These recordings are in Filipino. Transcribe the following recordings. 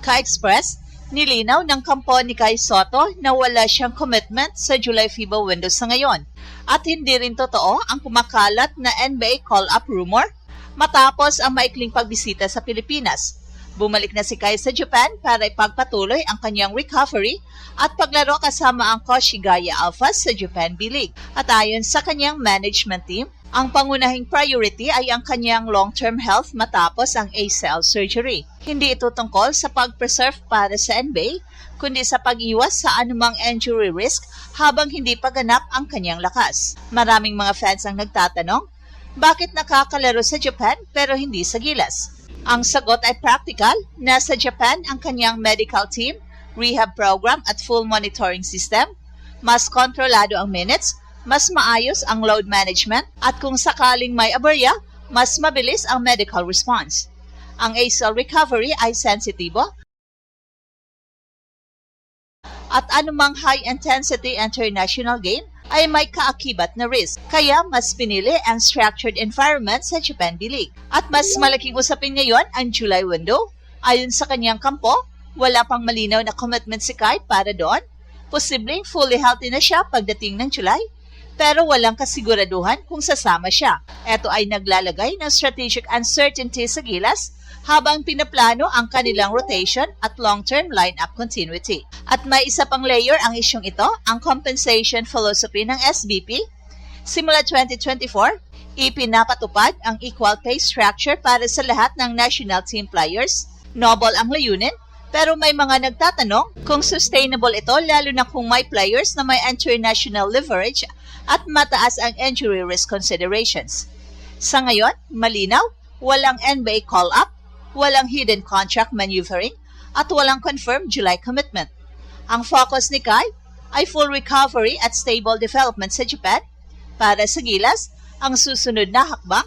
Ka-Express, nilinaw ng kampo ni Kai Sotto na wala siyang commitment sa July FIBA window sa ngayon at hindi rin totoo ang kumakalat na NBA call-up rumor matapos ang maikling pagbisita sa Pilipinas. Bumalik na si Kai sa Japan para ipagpatuloy ang kanyang recovery at paglaro kasama ang Koshigaya Alphas sa Japan B-League. At ayon sa kanyang management team, ang pangunahing priority ay ang kanyang long-term health matapos ang ACL surgery. Hindi ito tungkol sa pag-preserve para sa NBA, kundi sa pag-iwas sa anumang injury risk habang hindi pa ganap ang kanyang lakas. Maraming mga fans ang nagtatanong, bakit nakakalaro sa Japan pero hindi sa Gilas? Ang sagot ay practical. Nasa Japan ang kanyang medical team, rehab program at full monitoring system. Mas kontrolado ang minutes, mas maayos ang load management, at kung sakaling may aberya, mas mabilis ang medical response. Ang ACL recovery ay sensitibo at anumang high-intensity international game ay may kaakibat na risk. Kaya mas pinili ang structured environment sa Japan B-League. At mas malaking usapin ngayon ang July window. Ayon sa kanyang kampo, wala pang malinaw na commitment si Kai para doon. Posibleng fully healthy na siya pagdating ng July, pero walang kasiguraduhan kung sasama siya. Ito ay naglalagay ng strategic uncertainty sa Gilas habang pinaplano ang kanilang rotation at long-term lineup continuity. At may isa pang layer ang isyong ito, ang compensation philosophy ng SBP. Simula 2024, ipinapatupad ang equal pay structure para sa lahat ng national team players. Noble ang layunin, pero may mga nagtatanong kung sustainable ito lalo na kung may players na may international leverage at mataas ang injury risk considerations. Sa ngayon, malinaw, walang NBA call-up, walang hidden contract maneuvering, at walang confirmed July commitment. Ang focus ni Kai ay full recovery at stable development sa Japan. Para sa Gilas, ang susunod na hakbang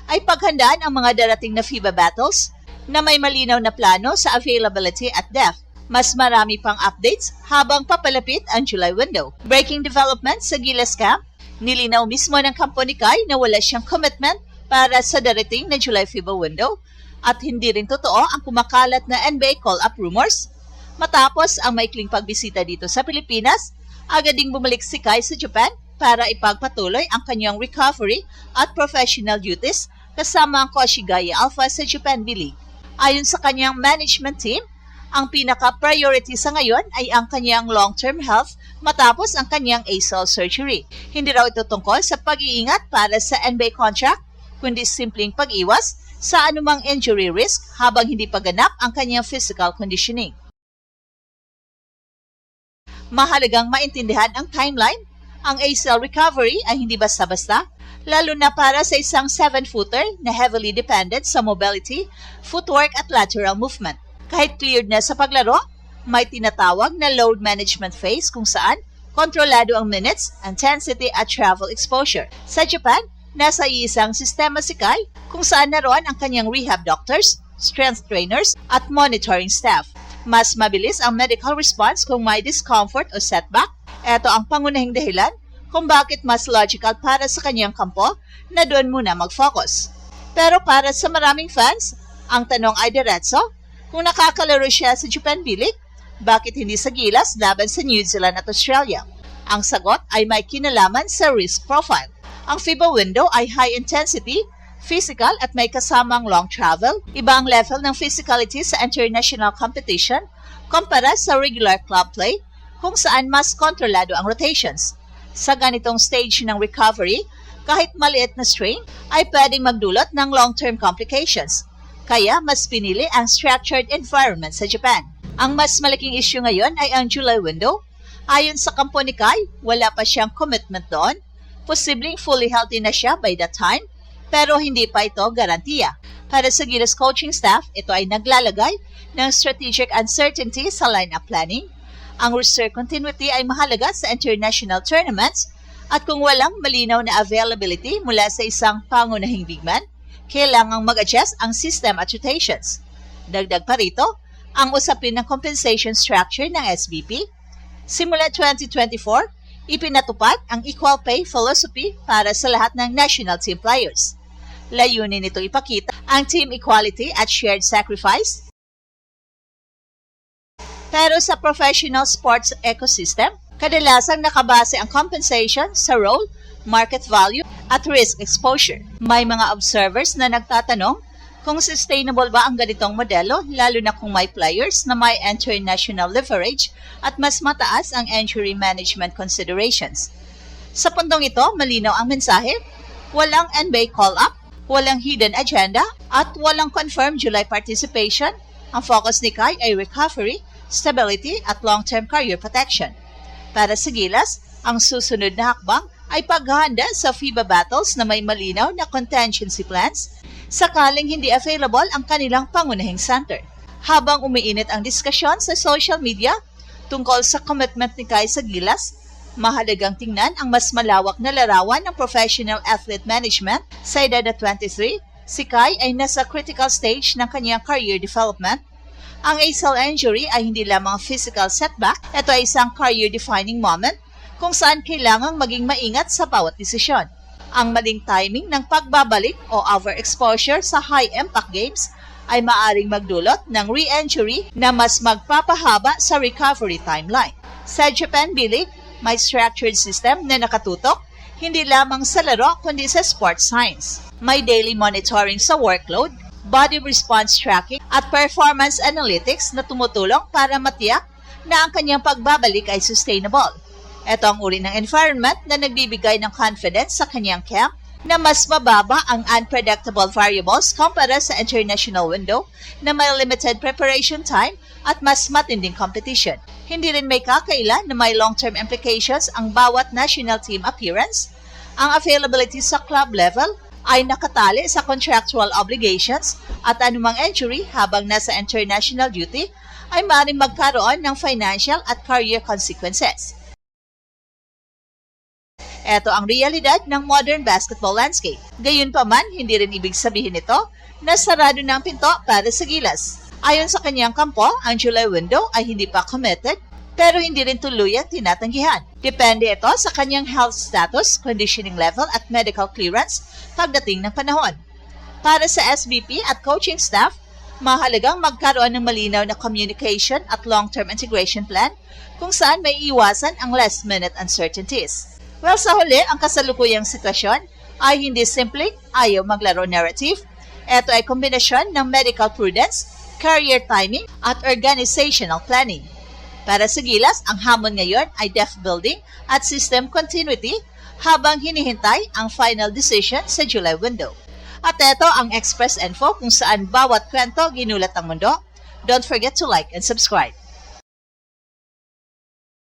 ay paghandaan ang mga darating na FIBA battles na may malinaw na plano sa availability at depth. Mas marami pang updates habang papalapit ang July window. Breaking development sa Gilas camp, nilinaw mismo ng kampo ni Kai na wala siyang commitment para sa darating na July FIBA window at hindi rin totoo ang kumakalat na NBA call-up rumors. Matapos ang maikling pagbisita dito sa Pilipinas, agad ding bumalik si Kai sa Japan para ipagpatuloy ang kanyang recovery at professional duties kasama ang Koshigaya Alphas sa Japan B-League. Ayon sa kanyang management team, ang pinaka-priority sa ngayon ay ang kanyang long-term health matapos ang kanyang ACL surgery. Hindi raw ito tungkol sa pag-iingat para sa NBA contract, kundi simpleng pag-iwas sa anumang injury risk habang hindi pa ganap ang kanyang physical conditioning. Mahalagang maintindihan ang timeline. Ang ACL recovery ay hindi basta-basta, lalo na para sa isang 7-footer na heavily dependent sa mobility, footwork at lateral movement. Kahit cleared na sa paglaro, may tinatawag na load management phase kung saan kontrolado ang minutes, intensity at travel exposure. Sa Japan, nasa iisang sistema si Kai kung saan naroon ang kanyang rehab doctors, strength trainers at monitoring staff. Mas mabilis ang medical response kung may discomfort o setback. Ito ang pangunahing dahilan kung bakit mas logical para sa kanyang kampo na doon muna mag-focus. Pero para sa maraming fans, ang tanong ay diretso, kung nakakalaro siya sa Japan B-League, bakit hindi sa Gilas laban sa New Zealand at Australia? Ang sagot ay may kinalaman sa risk profile. Ang FIBA window ay high intensity, physical at may kasamang long travel. Iba ang level ng physicality sa international competition kumpara sa regular club play kung saan mas kontrolado ang rotations. Sa ganitong stage ng recovery, kahit maliit na strain ay pwedeng magdulot ng long-term complications. Kaya mas pinili ang structured environment sa Japan. Ang mas malaking issue ngayon ay ang July window. Ayon sa kampo ni Kai, wala pa siyang commitment doon. Posibleng fully healthy na siya by that time, pero hindi pa ito garantiya. Para sa Gilas coaching staff, ito ay naglalagay ng strategic uncertainty sa lineup planning. Ang roster continuity ay mahalaga sa international tournaments at kung walang malinaw na availability mula sa isang pangunahing big man, kailangang mag-adjust ang system at rotations. Dagdag pa rito, ang usapin ng compensation structure ng SBP. Simula 2024, ipinatupad ang equal pay philosophy para sa lahat ng national team players. Layunin nito ipakita ang team equality at shared sacrifice Pero sa professional sports ecosystem, kadalasang nakabase ang compensation sa role, market value, at risk exposure. May mga observers na nagtatanong kung sustainable ba ang ganitong modelo, lalo na kung may players na may international leverage at mas mataas ang injury management considerations. Sa puntong ito, malinaw ang mensahe, walang NBA call-up, walang hidden agenda, at walang confirmed July participation. Ang focus ni Kai ay recovery, stability, at long-term career protection. Para sa Gilas, ang susunod na hakbang ay paghahanda sa FIBA battles na may malinaw na contingency plans sakaling hindi available ang kanilang pangunahing center. Habang umiinit ang diskusyon sa social media tungkol sa commitment ni Kai sa Gilas, mahalagang tingnan ang mas malawak na larawan ng professional athlete management. Sa edad na 23, si Kai ay nasa critical stage ng kanyang career development. Ang ACL injury ay hindi lamang physical setback, ito ay isang career-defining moment kung saan kailangang maging maingat sa bawat desisyon. Ang maling timing ng pagbabalik o overexposure sa high-impact games ay maaring magdulot ng re-injury na mas magpapahaba sa recovery timeline. Sa Japan B-League, may structured system na nakatutok hindi lamang sa laro kundi sa sports science. May daily monitoring sa workload, body response tracking, at performance analytics na tumutulong para matiyak na ang kanyang pagbabalik ay sustainable. Ito ang uri ng environment na nagbibigay ng confidence sa kanyang camp na mas mababa ang unpredictable variables kumpara sa international window na may limited preparation time at mas matinding competition. Hindi rin may kakailan na may long-term implications ang bawat national team appearance. Ang availability sa club level ay nakatali sa contractual obligations at anumang injury habang nasa international duty ay maaaring magkaroon ng financial at career consequences. Ito ang realidad ng modern basketball landscape. Gayunpaman, hindi rin ibig sabihin ito na sarado na ang pinto para sa Gilas. Ayon sa kanyang kampo, ang July window ay hindi pa committed pero hindi rin tuluyang tinatanggihan. Depende ito sa kanyang health status, conditioning level at medical clearance pagdating ng panahon. Para sa SVP at coaching staff, mahalagang magkaroon ng malinaw na communication at long-term integration plan kung saan may iwasan ang last-minute uncertainties. Well, sa huli, ang kasalukuyang sitwasyon ay hindi simpleng ayaw maglaro narrative. Ito ay kombinasyon ng medical prudence, career timing, at organizational planning. Para sa Gilas, ang hamon ngayon ay depth building at system continuity habang hinihintay ang final decision sa July window. At ito ang Express Info kung saan bawat kwento ginulat ang mundo. Don't forget to like and subscribe.